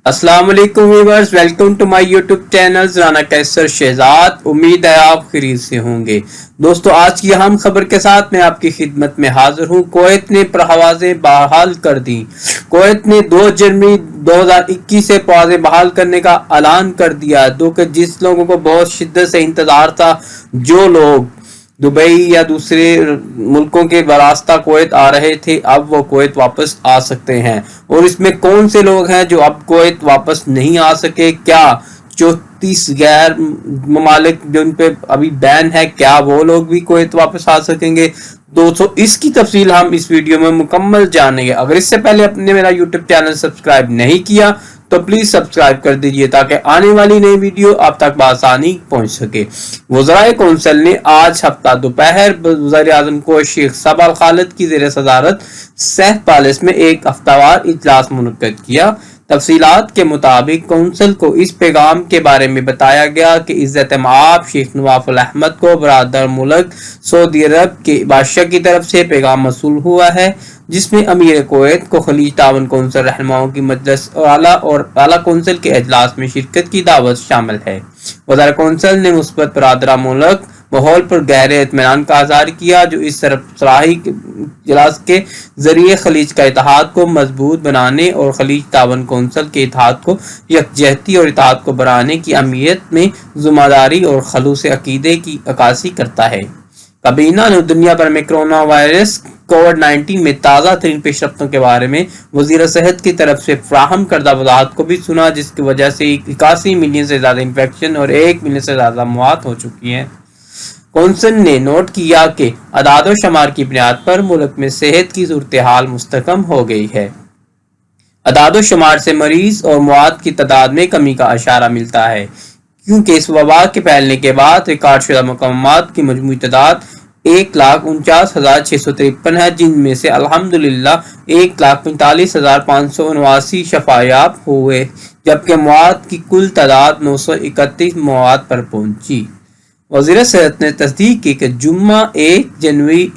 अस्सलाम वालेकुम viewers, welcome to my YouTube channel Rana Kaiser Shahzad. उम्मीद है आप खैरियत से होंगे। दोस्तों, आज की अहम खबर के साथ मैं आपकी खिदमत में हाजिर हूं। कुवैत ने परवाज़ें बहाल कर दी। कुवैत ने 2 जनवरी 2021 से परवाज़ें बहाल करने का ऐलान कर दिया, जिस लोगों को बहुत शिद्दत से इंतजार था। जो लोग दुबई या दूसरे मुल्कों के बरास्ता कुवैत आ रहे थे, अब वो कुवैत वापस आ सकते हैं। और इसमें कौन से लोग हैं जो अब कुवैत वापस नहीं आ सके? क्या 34 गैर ममालिक जिन पे अभी बैन है, क्या वो लोग भी कुवैत वापस आ सकेंगे? दोस्तों, इसकी तफसील हम इस वीडियो में मुकम्मल जानेंगे। अगर इससे पहले आपने मेरा यूट्यूब चैनल सब्सक्राइब नहीं किया तो प्लीज सब्सक्राइब कर दीजिए ताकि आने वाली नई वीडियो आप तक बआसानी पहुंच सके। वज़राए कौंसल ने आज हफ्ता दोपहर वज़ीर आज़म को शेख सबा अल खालिद की ज़ेर सदारत सेहत पैलेस में एक हफ्तावार इजलास मुनक्कद किया। तफसीलात के मुताबिक कौंसल को इस पैगाम के बारे में बताया गया कि इज़्ज़त-ए-मआब शेख नवाफ अल अहमद को बरादर मुल्क सऊदी अरब के बादशाह की तरफ से पैगाम मौसूल हुआ है, जिसमें अमीर कुवैत को खलीज तावन कौंसल रहनुमाओं की मजलिस और आला कौंसल के इजलास में शिरकत की दावत शामिल है। वज़ीर कौंसल ने मुस्बत बरादरा मुल्क माहौल पर गहरे इत्मीनान का इज़हार किया, जो इस सरबराही इजलास के जरिए खलीज का इत्तेहाद को मजबूत बनाने और खलीज तावन कौंसल के इत्तेहाद को यकजहती और इत्तेहाद को बढ़ाने की अहमियत में ज़िम्मेदारी और खलूस अकीदे की अक्कासी करता है। काबीना ने दुनिया भर में कोरोना वायरस कोविड-19 में ताज़ा तरीन पेशरफ्तों के बारे में वज़ीर सेहत की तरफ से फ्राहम करदा वज़ाहत को भी सुना, जिसकी वजह से 81 मिलियन से ज़्यादा इन्फेक्शन और 1 मिलियन से ज़्यादा मौत हो चुकी हैं। कौंसल ने नोट किया कि अदाद शुमार की बुनियाद पर मुल्क में सेहत की सूरत हाल मुस्तकम हो गई है। अदाद शुमार से मरीज और मौत की तादाद में कमी का इशारा मिलता है, क्योंकि इस वबा के फैलने के बाद रिकॉर्ड शुदा मकामात की मजमूई तादाद 1,49,653 है, जिनमें से अल्हम्दुलिल्लाह 1,45,579 शफायाब हुए, जबकि मौत की कुल तादाद 931 मौत पर पहुंची। वज़ीर सेहत ने तस्दीक की कि जुम्मा 1 जनवरी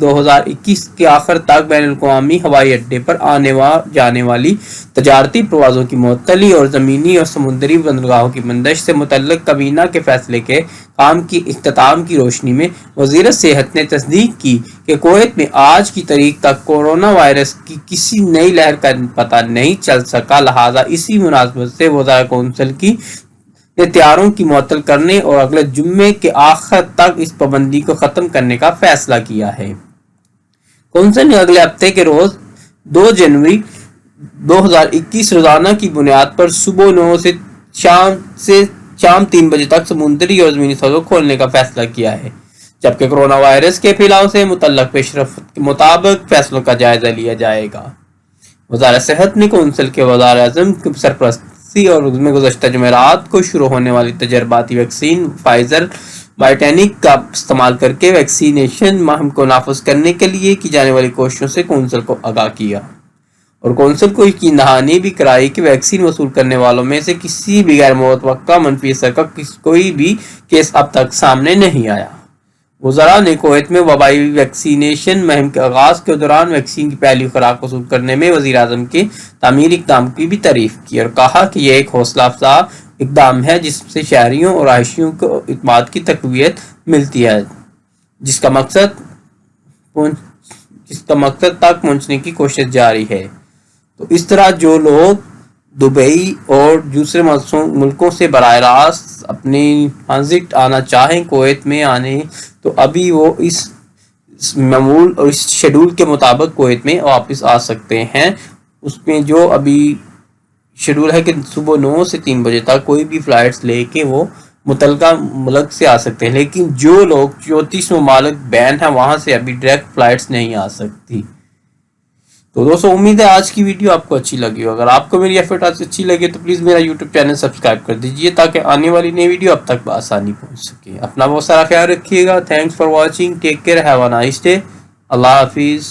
2021 के आखिर तक बैनुल-अक़वामी हवाई अड्डे पर आने व जाने वाली तजारती परवाज़ों की मुअत्तली और ज़मीनी और समुद्री बंदरगाहों की बंदिश से मुतल्लिक़ काबीना के फैसले के काम की इख्तिताम की रोशनी में वज़ीर सेहत ने तस्दीक की कि कुवैत में आज की तारीख तक कोरोना वायरस की किसी नई लहर का पता नहीं चल सका। लिहाजा इसी मुनासबत से वज़ार कौंसल की ने तैयारों की मुअत्तल करने और अगले जुम्मे के आखिर तक इस पाबंदी को खत्म करने का फैसला किया है। कौंसल ने अगले हफ्ते के रोज 2 जनवरी 2021 रोजाना की बुनियाद पर सुबह 9 से शाम 3 बजे तक समुद्री और जमीनी सड़कों खोलने का फैसला किया है, जबकि कोरोना वायरस के फैलाव से मुतल्लक पेशरफ्त के मुताबिक फैसलों का जायजा लिया जाएगा। वज़ारत सेहत ने कौंसल के वज़ीर आज़म की सरपरस्ती और उसमें गुज़श्ता जुमेरात को शुरू होने वाली तजर्बाती वैक्सीन फाइजर बायोटेक का इस्तेमाल करके वैक्सीनेशन मुहिम को नाफिज करने के लिए की जाने वाली कोशिशों से कौंसल को आगाह किया और कौंसल को यकीन दहानी भी कराई कि वैक्सीन वसूल करने वालों में से किसी भी गैर मुतवक्का मनफी असर का कोई भी केस अब तक सामने नहीं आया। वज़रा ने कुवैत में वबाई वैक्सीनेशन मुहिम के आगाज के दौरान वैक्सीन की पहली खुराक वसूल करने में वज़ीर आज़म के तामीरी इक़दाम की भी तारीफ की और कहा कि यह एक हौसला अफजा इक़दाम है, जिससे शहरियों और रहायशियों को इत्मीनान की तक़वियत मिलती है, जिसका मकसद तक पहुँचने की कोशिश जारी है। तो इस तरह जो लोग दुबई और दूसरे मुल्कों से बराह रास्त अपने ट्रांजिट आना चाहें कुवैत में आने, तो अभी वो इस मामूल और इस शेड्यूल के मुताबिक कुवैत में वापस आ सकते हैं। उसमें जो अभी शेड्यूल है कि सुबह 9 से 3 बजे तक कोई भी फ़्लाइट्स लेके वो मुतलका मुल्क से आ सकते हैं, लेकिन जो लोग 34 ममालिक बैन है वहाँ से अभी डायरेक्ट फ़्लाइट्स नहीं आ सकती। तो दोस्तों, उम्मीद है आज की वीडियो आपको अच्छी लगी हो। अगर आपको मेरी एफर्ट आज अच्छी लगे तो प्लीज़ मेरा यूट्यूब चैनल सब्सक्राइब कर दीजिए ताकि आने वाली नई वीडियो अब तक आसानी पहुंच सके। अपना बहुत सारा ख्याल रखिएगा। Thanks for watching. Take care. Have a nice day. अल्लाह हाफिज़।